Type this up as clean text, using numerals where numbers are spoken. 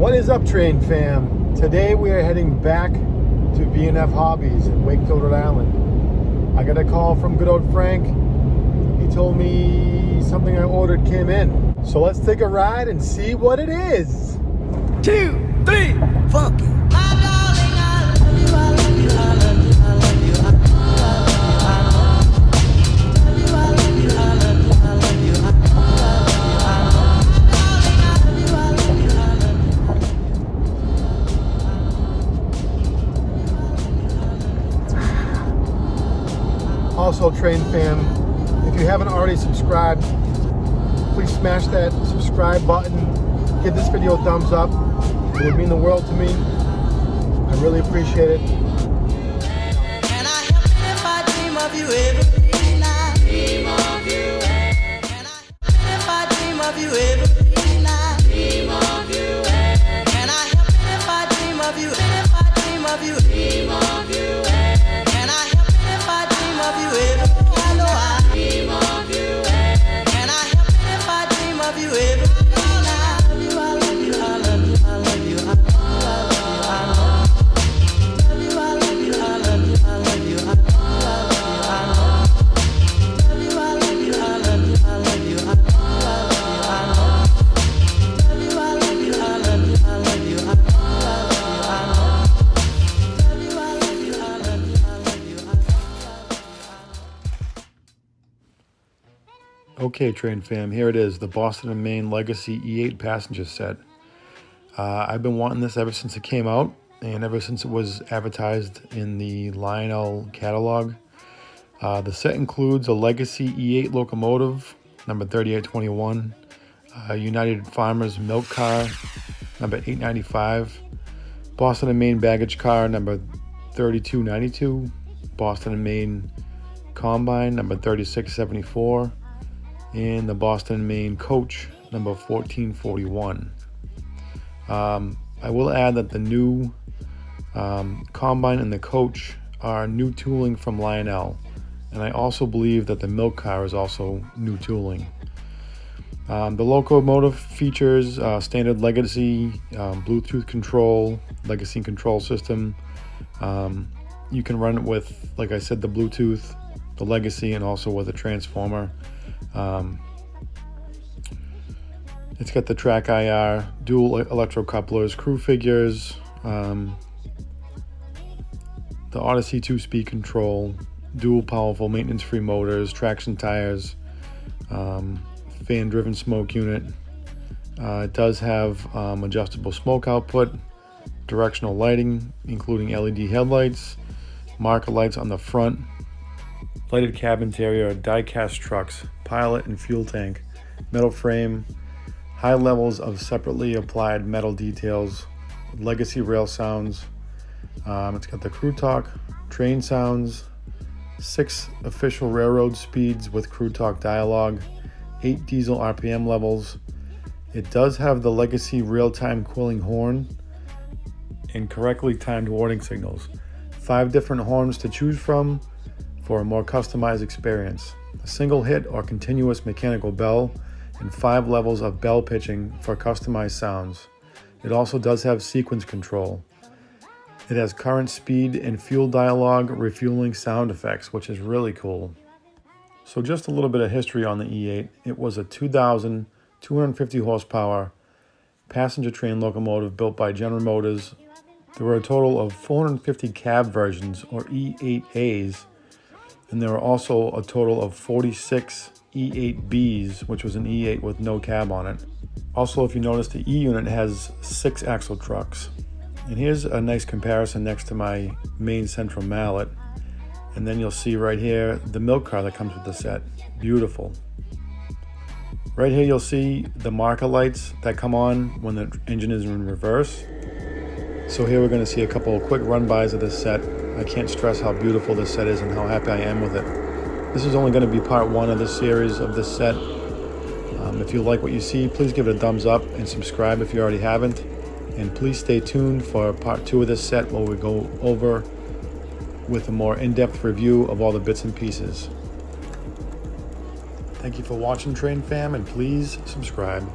What is up, Train fam? Today we are heading back to B&F Hobbies in Wakefield, Rhode Island. I got a call from good old Frank. He told me something I ordered came in. So let's take a ride and see what it is. 2, 3, fuck it. Also, Train fam, if you haven't already subscribed, please smash that subscribe button. Give this video a thumbs up. It would mean the world to me. I really appreciate it. And I help if I dream of you every night. Dream of you. And I help if I dream of you every night. Dream of you. And I help if I dream of you. If I dream of you. Dream of you. And I help if I dream of you every night. I know I dream of you. And I help if I dream of you every night. Okay, Train fam, here it is, the Boston and Maine Legacy E8 passenger set. I've been wanting this ever since it came out, and ever since it was advertised in the Lionel catalog. The set includes a Legacy E8 locomotive, number 3821, United Farmers milk car, number 895, Boston and Maine baggage car, number 3292, Boston and Maine combine, number 3674, and the Boston and Maine coach, number 1441. I will add that the new combine and the coach are new tooling from Lionel, and I also believe that the milk car is also new tooling. The locomotive features standard Legacy Bluetooth control, Legacy control system. You can run it with, like I said, the Bluetooth, the Legacy, and also with a transformer. It's got the track IR, dual electro couplers, crew figures, the Odyssey 2-speed control, dual powerful maintenance-free motors, traction tires, fan-driven smoke unit. It does have adjustable smoke output, directional lighting, including LED headlights, marker lights on the front, lighted cab interior, die-cast trucks, pilot and fuel tank, metal frame, high levels of separately applied metal details, Legacy rail sounds. It's got the crew talk, train sounds, 6 official railroad speeds with crew talk dialogue, 8 diesel RPM levels. It does have the Legacy real-time cooling horn and correctly timed warning signals. 5 different horns to choose from for a more customized experience. A single hit or continuous mechanical bell, and 5 levels of bell pitching for customized sounds. It also does have sequence control. It has current speed and fuel dialogue, refueling sound effects, which is really cool. So just a little bit of history on the E8. It was a 2,250 horsepower passenger train locomotive built by General Motors. There were a total of 450 cab versions, or E8As, and there were also a total of 46 E8Bs, which was an E8 with no cab on it. Also, if you notice, the E unit has 6 axle trucks. And here's a nice comparison next to my main central mallet. And then you'll see right here the milk car that comes with the set. Beautiful. Right here you'll see the marker lights that come on when the engine is in reverse. So here we're going to see a couple of quick run-bys of this set. I can't stress how beautiful this set is and how happy I am with it. This is only going to be part 1 of this series of this set. If you like what you see, please give it a thumbs up and subscribe if you already haven't. And please stay tuned for part 2 of this set where we go over with a more in-depth review of all the bits and pieces. Thank you for watching, Train fam, and please subscribe.